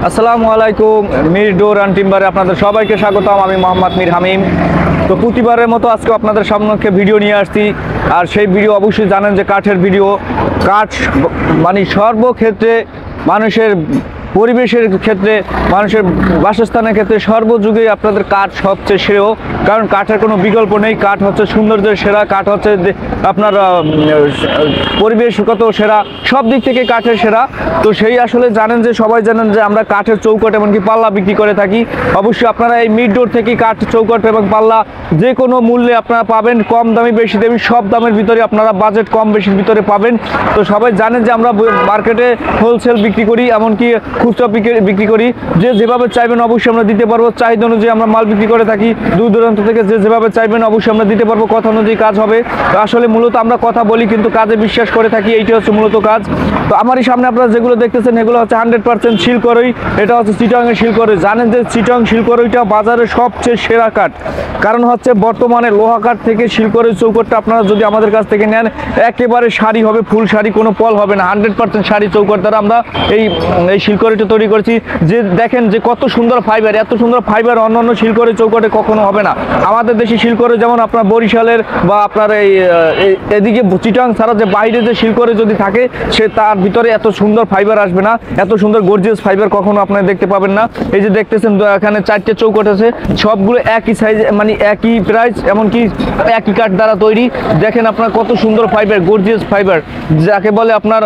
আসসালামু আলাইকুম। Mir door and টিম্বারে আপনাদের সবাইকে স্বাগতম। আমি মোহাম্মদ মীর হামিম। তো প্রতিবারের মতো আজকে আপনাদের সামনে ভিডিও নিয়ে আসছি। আর সেই ভিডিও অবশ্যই জানেন যে কাঠের ভিডিও। কাঠ মানে সর্বক্ষেত্রে মানুষের পরিবেশের ক্ষেত্রে, মানুষের বাসস্থানের ক্ষেত্রে সর্বযুগেই আপনাদের কাঠ সবচেয়ে শ্রেয়। কারণ কাঠের কোনো বিকল্প নেই। কাঠ হচ্ছে সৌন্দর্যের সেরা, কাঠ হচ্ছে আপনার পরিবেশগত সেরা, সব দিক থেকে কাঠের সেরা। তো সেই আসলে জানেন যে সবাই জানেন যে আমরা কাঠের চৌকাঠ এমনকি পাল্লা বিক্রি করে থাকি। অবশ্যই আপনারা এই মিড ডোর থেকে কাঠ চৌকাঠ এবং পাল্লা যে কোনো মূল্যে আপনারা পাবেন। কম দামি বেশি দামি সব দামের ভিতরে আপনারা বাজেট কম বেশির ভিতরে পাবেন। তো সবাই জানেন যে আমরা মার্কেটে হোলসেল বিক্রি করি, এমনকি খুচরা বিক্রি করি। যে যেভাবে চাইবেন অবশ্যই আমরা দিতে পারবো। চাহিদা অনুযায়ী আমরা মাল বিক্রি করে থাকি। দূর দূরান্ত থেকে যে যেভাবে চাইবেন অবশ্যই আমরা দিতে পারবো। কথা অনুযায়ী কাজ হবে। তো আসলে মূলত আমরা কথা বলি কিন্তু কাজে বিশ্বাস করে থাকি, এইটা হচ্ছে মূলত কাজ। তো আমারই সামনে আপনারা যেগুলো দেখতেছেন এগুলো হচ্ছে 100% শিলকরই। এটা হচ্ছে চিটাংয়ের শিলকরই। জানেন যে চিটাং শিলকরইটা বাজারে সবচেয়ে সেরা কাঠ। কারণ হচ্ছে বর্তমানে লোহা কাঠ থেকে শিলকরই চৌকাঠটা আপনারা যদি আমাদের কাছ থেকে নেন একেবারে সারি হবে, ফুল সারি, কোনো পল হবে না। 100% সারি চৌকাঠ দ্বারা আমরা এই শিলকরইটা তৈরি করেছি। যে দেখেন যে কত সুন্দর ফাইবার, এত সুন্দর ফাইবার অন্যান্য শিলকরই চৌকাঠে কখনো হবে না। আমাদের দেশি শিলকরই যেমন আপনার বরিশালের বা আপনার এদিকে চিটাং ছাড়া যে বাইরে যে শিলকরই যদি থাকে সে তার ভিতরে এত সুন্দর ফাইবার আসবে না, এত সুন্দর গর্জিয়াস ফাইবার কখনো আপনারা দেখতে পাবেন না। এই যে দেখতেছেন এখানে 4টে চৌকাঠ আছে, সবগুলো একই সাইজ, মানে একই প্রাইস, এমনকি একই কাঠ দ্বারা তৈরি। দেখেন আপনার কত সুন্দর ফাইবার, গর্জিয়াস ফাইবার, যাকে বলে আপনার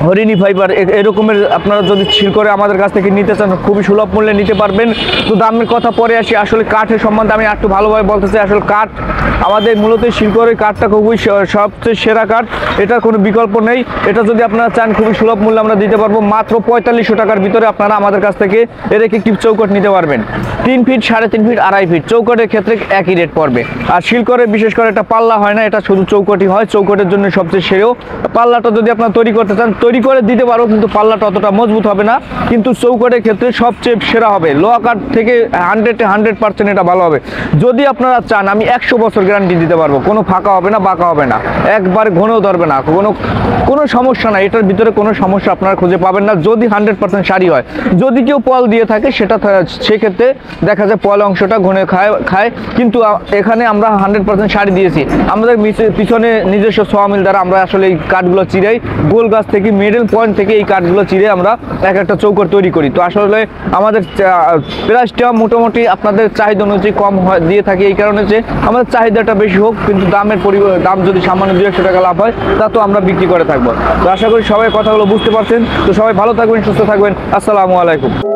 হরিণী ফাইবার। এরকমের আপনারা যদি শিলকরে আমাদের কাছ থেকে নিতে চান খুবই সুলভ মূল্যে নিতে পারবেন। তো দামের কথা পরে আসি। আসলে কাঠের সম্বন্ধে আমি একটু ভালোভাবে বলতে চাই। আসলে কাঠ আমাদের মূলত শিলকরের কাঠটা খুবই সবচেয়ে সেরা কাঠ, এটার কোনো বিকল্প নেই। এটা যদি আপনারা চান খুবই সুলভ মূল্যে আমরা দিতে পারবো। মাত্র 4500 টাকার ভিতরে আপনারা আমাদের কাছ থেকে এর একটি চৌকাঠ নিতে পারবেন। 3 ফিট, 3.5 ফিট, 2.5 ফিট চৌকাঠের ক্ষেত্রে একই রেট পড়বে। আর শিলকরে বিশেষ করে এটা পাল্লা হয় না, এটা শুধু চৌকাঠই হয়। চৌকাঠের জন্য সবচেয়ে শ্রেয়। পাল্লাটা যদি আপনারা তৈরি করতে চান তৈরি করে দিতে পারো, কিন্তু পাল্লাটা অতটা মজবুত হবে না। কিন্তু চৌকাঠের ক্ষেত্রে সবচেয়ে সেরা হবে। লোহা কাঠ থেকে 100% এটা ভালো হবে। যদি আপনারা চান আমি 100 বছর গ্যারান্টি দিতে পারবো, কোনো ফাঁকা হবে না, বাঁকা হবে না, একবার ঘনও ধরবে না, কোনো সমস্যা নাই। এটার ভিতরে কোনো সমস্যা আপনারা খুঁজে পাবেন না যদি 100% সারি হয়। যদি কেউ পল দিয়ে থাকে সেক্ষেত্রে দেখা যায় পল অংশটা ঘনে খায়। কিন্তু এখানে আমরা 100% সারি দিয়েছি। আমাদের পিছনে নিজস্ব সোয়ামিল দ্বারা আমরা আসলে এই কাঠগুলো চিরাই। গোল গাছ থেকে মিডল পয়েন্ট থেকে এই কাঠগুলো চিরে আমরা একটা চৌকাঠ তৈরি করি। তো আসলে আমাদের প্রাইসটা মোটামুটি আপনাদের চাহিদা অনুযায়ী কম দিয়ে থাকি। এই কারণে যে আমাদের চাহিদাটা বেশি হোক, কিন্তু দাম যদি সামান্য 200 টাকা লাভ হয় তা তো আমরা বিক্রি করে থাকবো। তো আশা করি সবাই কথাগুলো বুঝতে পারছেন। তো সবাই ভালো থাকবেন, সুস্থ থাকবেন। আসসালামু আলাইকুম।